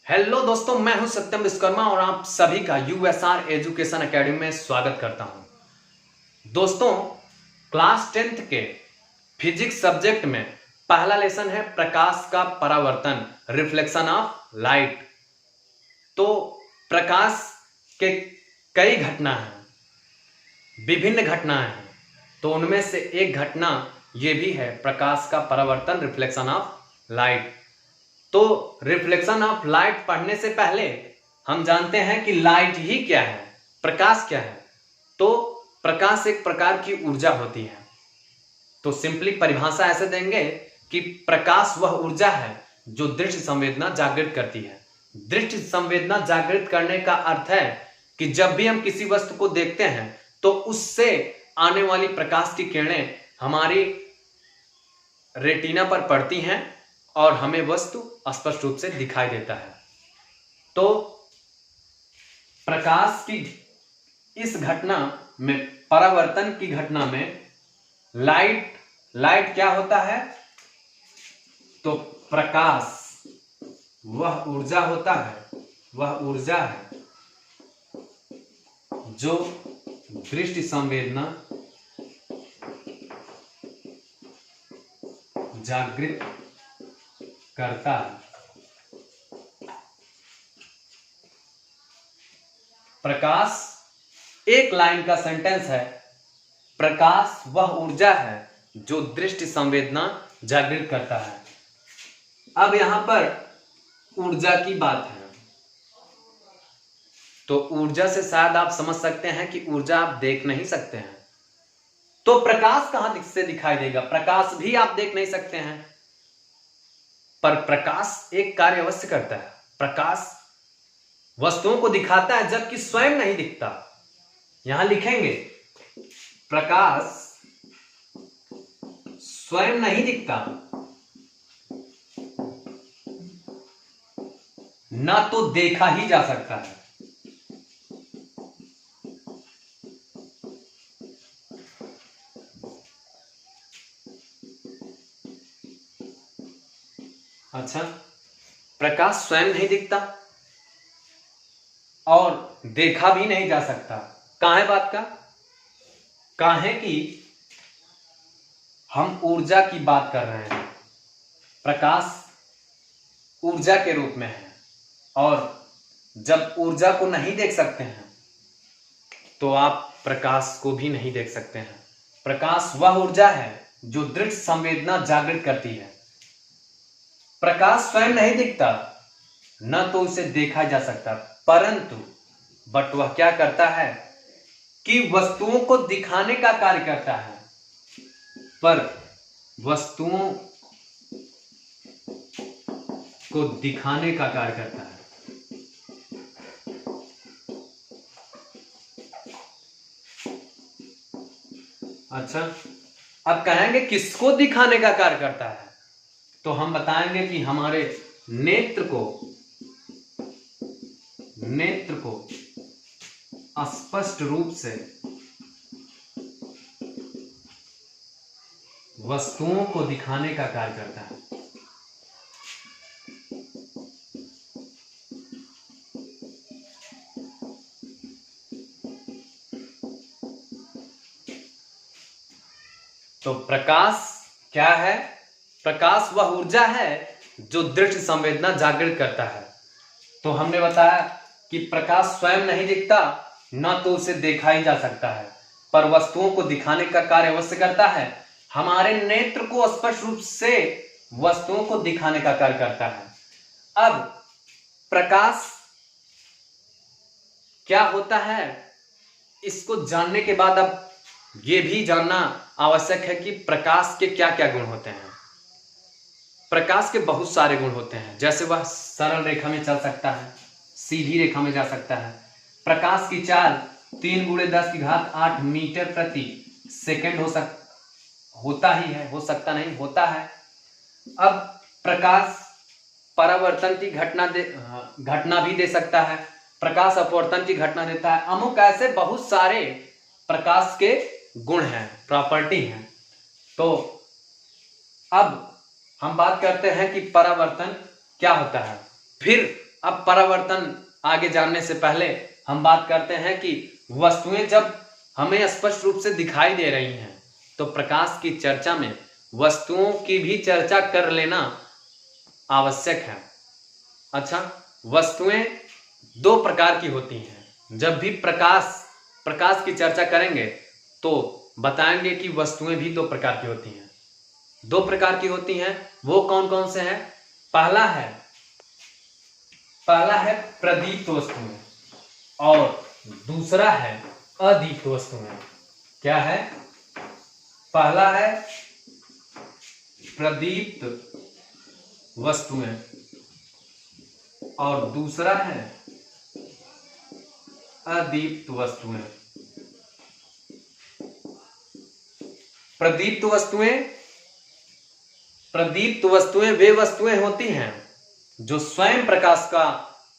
Hello दोस्तों, मैं हूं सत्यम विश्वकर्मा और आप सभी का यूएसआर एजुकेशन एकेडमी में स्वागत करता हूं। दोस्तों, क्लास 10th के फिजिक्स सब्जेक्ट में पहला लेसन है प्रकाश का परावर्तन, रिफ्लेक्शन ऑफ लाइट। तो प्रकाश के कई घटना हैं, विभिन्न घटनाएं हैं, तो उनमें से एक घटना ये भी है प्रकाश का परावर्तन, रिफ्लेक्शन ऑफ लाइट। तो रिफ्लेक्शन ऑफ लाइट पढ़ने से पहले हम जानते हैं कि लाइट ही क्या है, प्रकाश क्या है। तो प्रकाश एक प्रकार की ऊर्जा होती है। तो सिंपली परिभाषा ऐसे देंगे कि प्रकाश वह ऊर्जा है जो दृश्य संवेदना जागृत करती है। दृश्य संवेदना जागृत करने का अर्थ है कि जब भी हम किसी वस्तु को देखते हैं तो उससे आने वाली प्रकाश की किरणें हमारी रेटिना पर पड़ती हैं और हमें वस्तु स्पष्ट रूप से दिखाई देता है। तो प्रकाश की इस घटना में, परावर्तन की घटना में लाइट क्या होता है? तो प्रकाश वह ऊर्जा होता है, वह ऊर्जा है जो दृष्टि संवेदना जागृत करता है। प्रकाश एक लाइन का सेंटेंस है, प्रकाश वह ऊर्जा है जो दृष्टि संवेदना जागृत करता है। अब यहां पर ऊर्जा की बात है, तो ऊर्जा से शायद आप समझ सकते हैं कि ऊर्जा आप देख नहीं सकते हैं, तो प्रकाश कहां से दिखाई देगा? प्रकाश भी आप देख नहीं सकते हैं, पर प्रकाश एक कार्य अवश्य करता है। प्रकाश वस्तुओं को दिखाता है जबकि स्वयं नहीं दिखता। यहां लिखेंगे प्रकाश स्वयं नहीं दिखता, ना तो देखा ही जा सकता है। अच्छा, प्रकाश स्वयं नहीं दिखता और देखा भी नहीं जा सकता। काहे बात का? काहे कि हम ऊर्जा की बात कर रहे हैं। प्रकाश ऊर्जा के रूप में है और जब ऊर्जा को नहीं देख सकते हैं तो आप प्रकाश को भी नहीं देख सकते हैं। प्रकाश वह ऊर्जा है जो दृश्य संवेदना जागृत करती है। प्रकाश स्वयं नहीं दिखता, न तो उसे देखा जा सकता, परंतु वह क्या करता है कि वस्तुओं को दिखाने का कार्य करता है। पर वस्तुओं को दिखाने का कार्य करता है। अच्छा, अब कहेंगे किसको दिखाने का कार्य करता है? तो हम बताएंगे कि हमारे नेत्र को स्पष्ट रूप से वस्तुओं को दिखाने का कार्य करता है। तो प्रकाश क्या है? प्रकाश वह ऊर्जा है जो दृश्य संवेदना जागृत करता है। तो हमने बताया कि प्रकाश स्वयं नहीं दिखता, न तो उसे देखा ही जा सकता है, पर वस्तुओं को दिखाने का कार्य अवश्य करता है। हमारे नेत्र को स्पष्ट रूप से वस्तुओं को दिखाने का कार्य करता है। अब प्रकाश क्या होता है, इसको जानने के बाद अब ये भी जानना आवश्यक है कि प्रकाश के क्या क्या गुण होते हैं। प्रकाश के बहुत सारे गुण होते हैं, जैसे वह सरल रेखा में चल सकता है, सीधी रेखा में जा सकता है। प्रकाश की चाल 3 × 10⁸ मीटर प्रति सेकंड होता ही है, हो सकता नहीं, होता है। अब प्रकाश परावर्तन की घटना भी दे सकता है, प्रकाश अपवर्तन की घटना देता है। अमुक ऐसे बहुत सारे प्रकाश के गुण हैं, प्रॉपर्टी हैं। तो अब हम बात करते हैं कि परावर्तन क्या होता है। फिर अब परावर्तन आगे जानने से पहले हम बात करते हैं कि वस्तुएं जब हमें स्पष्ट रूप से दिखाई दे रही हैं तो प्रकाश की चर्चा में वस्तुओं की भी चर्चा कर लेना आवश्यक है। अच्छा, वस्तुएं दो प्रकार की होती हैं। जब भी प्रकाश की चर्चा करेंगे तो बताएंगे कि वस्तुएं भी दो प्रकार की होती हैं। दो प्रकार की होती हैं, वो कौन कौन से हैं? पहला है प्रदीप्त वस्तुएं और दूसरा है अदीप्त वस्तुएं। क्या है? पहला है प्रदीप्त वस्तुएं और दूसरा है अदीप्त वस्तुएं। प्रदीप्त वस्तुएं वे वस्तुएं होती हैं जो स्वयं प्रकाश का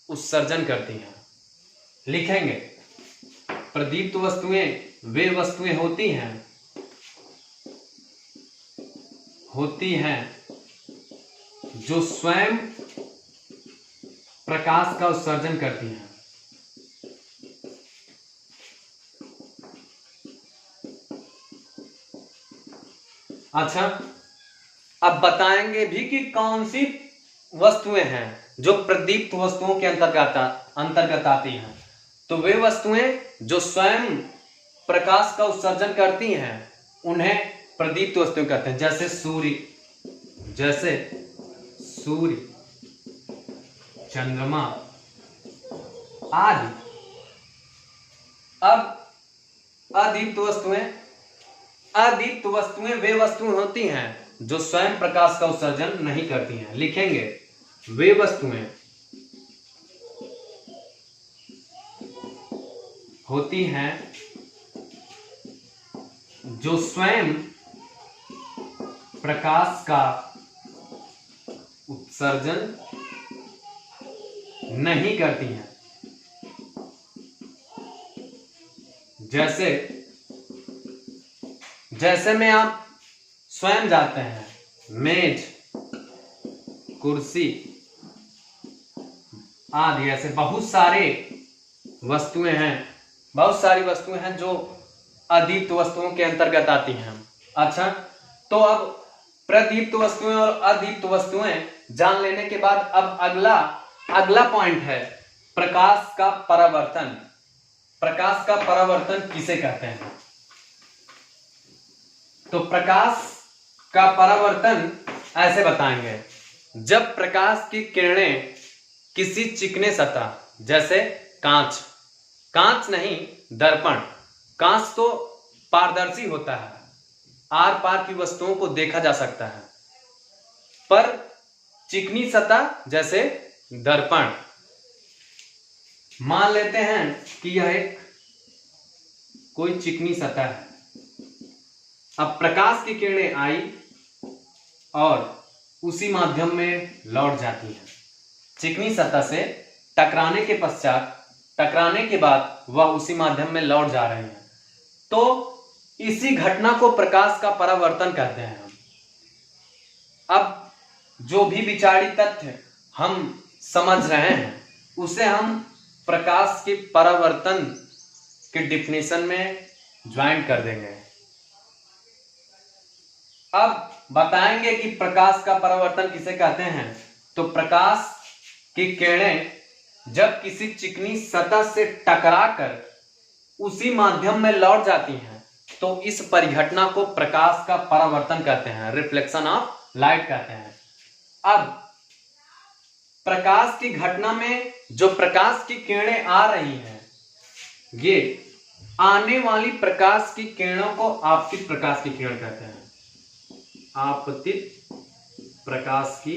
उत्सर्जन करती हैं। लिखेंगे, प्रदीप्त वस्तुएं वे वस्तुएं होती हैं जो स्वयं प्रकाश का उत्सर्जन करती हैं। अच्छा, अब बताएंगे भी कि कौन सी वस्तुएं हैं जो प्रदीप्त वस्तुओं के अंतर्गत आती हैं। तो वे वस्तुएं जो स्वयं प्रकाश का उत्सर्जन करती हैं उन्हें प्रदीप्त वस्तुएं कहते हैं। जैसे सूर्य, चंद्रमा आदि। अब अदीप्त वस्तुएं वे वस्तुएं होती हैं जो स्वयं प्रकाश का उत्सर्जन नहीं करती हैं। लिखेंगे, वे वस्तुएं होती हैं जो स्वयं प्रकाश का उत्सर्जन नहीं करती हैं। जैसे में आप स्वयं जाते हैं, मेज, कुर्सी आदि, ऐसे बहुत सारी वस्तुएं हैं जो अदीप्त वस्तुओं के अंतर्गत आती हैं। अच्छा, तो अब प्रदीप्त वस्तुएं और अदीप्त वस्तुएं जान लेने के बाद अब अगला पॉइंट है प्रकाश का परावर्तन। प्रकाश का परावर्तन किसे कहते हैं? तो प्रकाश का परावर्तन ऐसे बताएंगे, जब प्रकाश की किरणें किसी चिकने सतह, जैसे कांच नहीं, दर्पण। कांच तो पारदर्शी होता है, आर पार की वस्तुओं को देखा जा सकता है, पर चिकनी सतह जैसे दर्पण, मान लेते हैं कि यह कोई चिकनी सतह है। अब प्रकाश की किरणें आई और उसी माध्यम में लौट जाती हैं। चिकनी सतह से टकराने के बाद वह उसी माध्यम में लौट जा रहे हैं। तो इसी घटना को प्रकाश का परावर्तन कहते हैं हम। अब जो भी विचारी तथ्य हम समझ रहे हैं उसे हम प्रकाश के परावर्तन के डिफिनेशन में ज्वाइन कर देंगे। अब बताएंगे कि प्रकाश का परावर्तन किसे कहते हैं। तो प्रकाश की किरणें जब किसी चिकनी सतह से टकराकर उसी माध्यम में लौट जाती हैं तो इस परिघटना को प्रकाश का परावर्तन कहते हैं, रिफ्लेक्शन ऑफ लाइट कहते हैं। अब प्रकाश की घटना में जो प्रकाश की किरणें आ रही हैं, ये आने वाली प्रकाश की किरणों को आपतित प्रकाश की किरण कहते हैं। आपतित प्रकाश की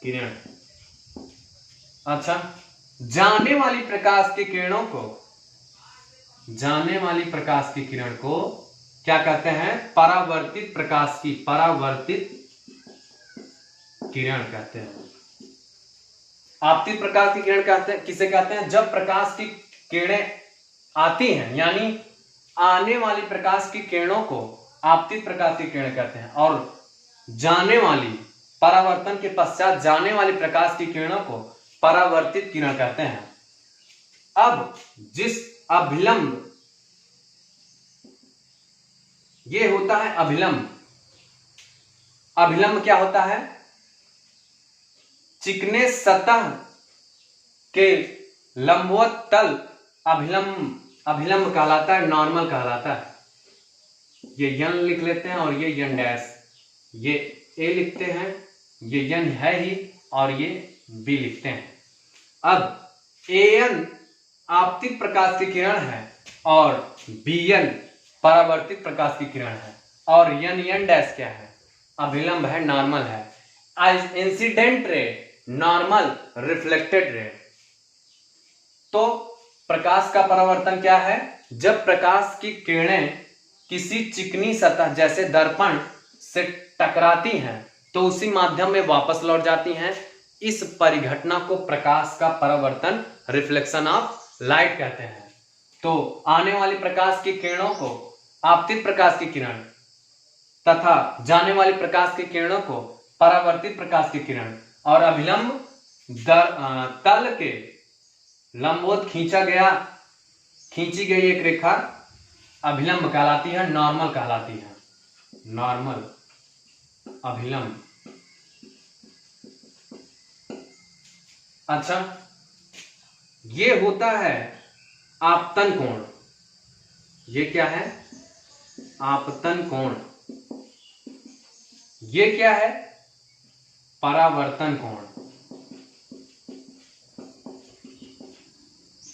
किरण। अच्छा, जाने वाली प्रकाश की किरण को क्या कहते हैं? परावर्तित किरण कहते हैं। आपतित प्रकाश की किरण किसे कहते हैं? जब प्रकाश की किरणें आती हैं, यानी आने वाली प्रकाश की किरणों को आपतित प्रकाश की किरण कहते हैं, और जाने वाली परावर्तन के पश्चात जाने वाली प्रकाश की किरणों को परावर्तित किरण कहते हैं। अब जिस अभिलंब, ये होता है अभिलंब। अभिलंब क्या होता है? चिकने सतह के लंबवत तल अभिलंब कहलाता है, नॉर्मल कहलाता है। ये यन लिख लेते हैं और ये यन डैश, ये ए लिखते हैं, ये यन है ही और ये बी लिखते हैं। अब एन आपतित प्रकाश की किरण है और बीएन परावर्तित प्रकाश की किरण है, और यन डैश क्या है? अभिलंब है, नॉर्मल है। Incident ray, normal, reflected ray. तो प्रकाश का परावर्तन क्या है? जब प्रकाश की किरणें किसी चिकनी सतह जैसे दर्पण से टकराती हैं तो उसी माध्यम में वापस लौट जाती हैं। इस परिघटना को प्रकाश का परावर्तन, रिफ्लेक्शन ऑफ लाइट कहते हैं। तो आने वाली प्रकाश की किरणों को आपतित प्रकाश की किरण तथा जाने वाली प्रकाश की किरणों को परावर्तित प्रकाश की किरण, और अभिलंब तल के लंबवत खींची गई एक रेखा अभिलंब कहलाती है, नॉर्मल कहलाती है। नॉर्मल, अभिलंब। अच्छा, ये होता है आपतन कोण। ये क्या है? आपतन कोण। ये क्या है? परावर्तन कोण।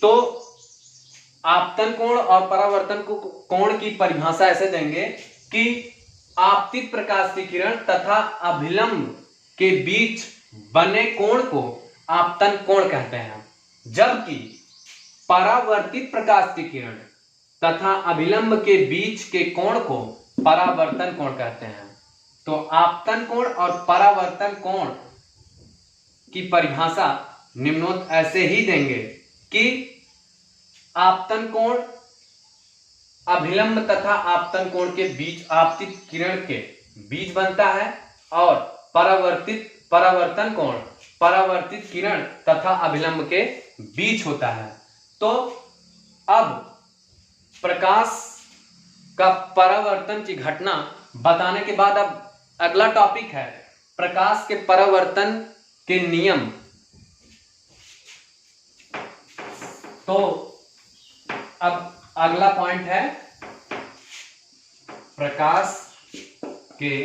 तो आपतन कोण और परावर्तन कोण की परिभाषा ऐसे देंगे कि आपतित प्रकाश की किरण तथा अभिलंब के बीच बने कोण को आपतन कोण कहते हैं, जबकि परावर्तित प्रकाश की किरण तथा अभिलंब के बीच के कोण को परावर्तन कोण कहते हैं। तो आपतन कोण और परावर्तन कोण की परिभाषा निम्नोक्त ऐसे ही देंगे कि आपतन कोण अभिलंब तथा आपतन कोण के बीच, आपतित किरण के बीच बनता है, और परावर्तन कोण परावर्तित किरण तथा अभिलंब के बीच होता है। तो अब प्रकाश का परावर्तन की घटना बताने के बाद अब अगला टॉपिक है प्रकाश के परावर्तन के नियम। तो अब अगला पॉइंट है प्रकाश के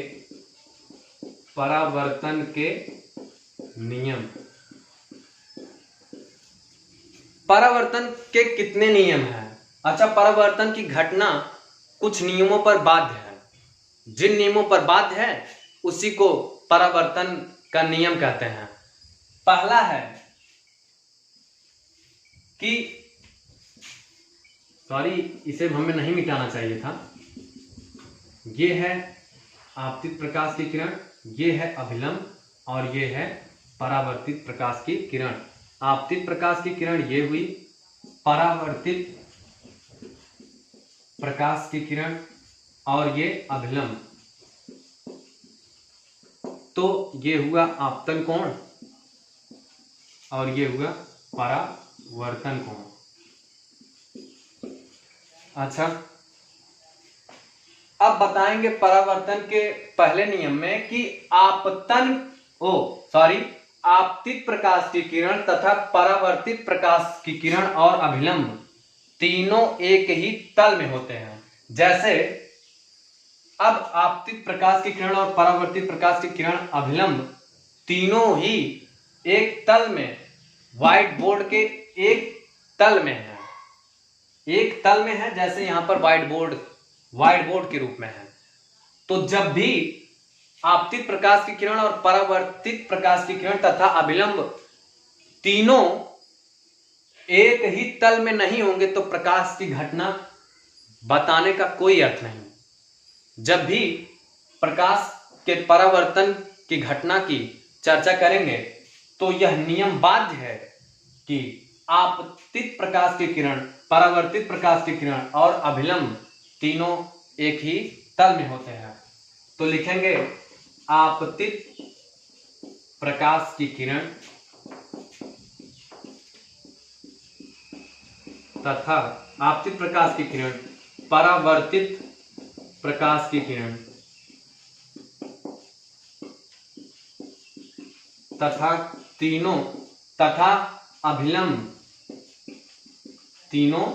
परावर्तन के नियम। परावर्तन के कितने नियम हैं? अच्छा, परावर्तन की घटना कुछ नियमों पर बाध्य है। जिन नियमों पर बाध्य है उसी को परावर्तन का नियम कहते हैं। पहला है कि इसे हमें नहीं मिटाना चाहिए था। ये है आपतित प्रकाश की किरण, ये है अभिलंब, और ये है परावर्तित प्रकाश की किरण। आपतित प्रकाश की किरण ये हुई, परावर्तित प्रकाश की किरण, और ये अभिलंब। तो ये हुआ आपतन कोण और ये हुआ परावर्तन कोण। अच्छा, अब बताएंगे परावर्तन के पहले नियम में कि आपतित प्रकाश की किरण तथा परावर्तित प्रकाश की किरण और अभिलंब तीनों एक ही तल में होते हैं। जैसे अब आपतित प्रकाश की किरण और परावर्तित प्रकाश की किरण, अभिलंब तीनों ही एक तल में, व्हाइट बोर्ड के एक तल में है। एक तल में है, जैसे यहां पर व्हाइट बोर्ड के रूप में है। तो जब भी आपतित प्रकाश की किरण और परावर्तित प्रकाश की किरण तथा अभिलंब तीनों एक ही तल में नहीं होंगे तो प्रकाश की घटना बताने का कोई अर्थ नहीं। जब भी प्रकाश के परावर्तन की घटना की चर्चा करेंगे तो यह नियम बाध्य है कि आपतित प्रकाश की किरण, परावर्तित प्रकाश की किरण और अभिलंब तीनों एक ही तल में होते हैं। तो लिखेंगे आपतित प्रकाश की किरण तथा आपतित प्रकाश की किरण, परावर्तित प्रकाश की किरण तथा तीनों तथा अभिलंब तीनों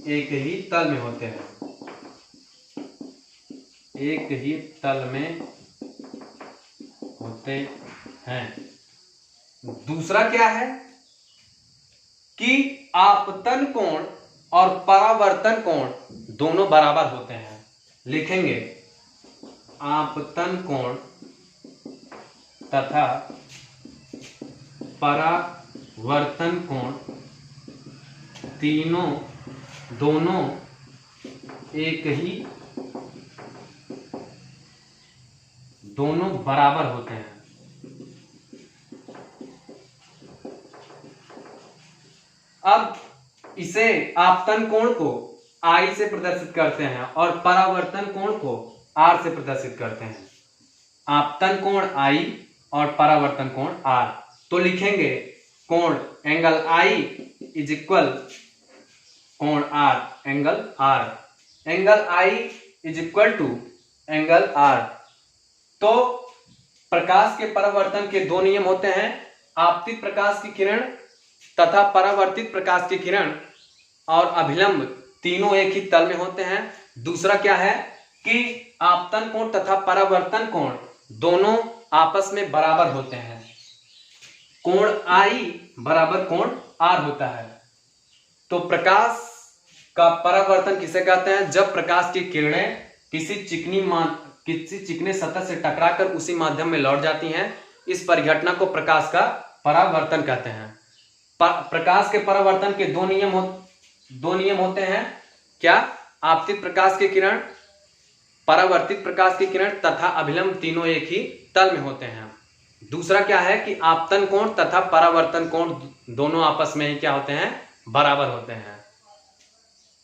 एक ही तल में होते हैं, एक ही तल में होते हैं। दूसरा क्या है कि आपतन कोण और परावर्तन कोण दोनों बराबर होते हैं। लिखेंगे आपतन कोण तथा परावर्तन कोण तीनों दोनों एक ही दोनों बराबर होते हैं। अब इसे आपतन कोण को I से प्रदर्शित करते हैं और परावर्तन कोण को R से प्रदर्शित करते हैं। आपतन कोण I और परावर्तन कोण R। तो लिखेंगे कोण एंगल I इज इक्वल कोण R angle R, angle I is equal to angle R। तो प्रकाश के परावर्तन के दो नियम होते हैं, आपतित प्रकाश की किरण तथा परावर्तित प्रकाश की किरण और अभिलंब तीनों एक ही तल में होते हैं। दूसरा क्या है कि आपतन कोण तथा परावर्तन कोण दोनों आपस में बराबर होते हैं। कोण I बराबर कोण R होता है। तो प्रकाश का परावर्तन किसे कहते हैं? जब प्रकाश की किरणें किसी चिकने सतह से टकराकर उसी माध्यम में लौट जाती हैं, इस परिघटना को प्रकाश का परावर्तन कहते हैं। प्रकाश के परावर्तन के दो नियम होते हैं। क्या? आपतित प्रकाश की किरण, परावर्तित प्रकाश की किरण तथा अभिलंब तीनों एक ही तल में होते हैं। दूसरा क्या है कि आपतन कोण तथा परावर्तन कोण दोनों आपस में ही क्या होते हैं? बराबर होते हैं।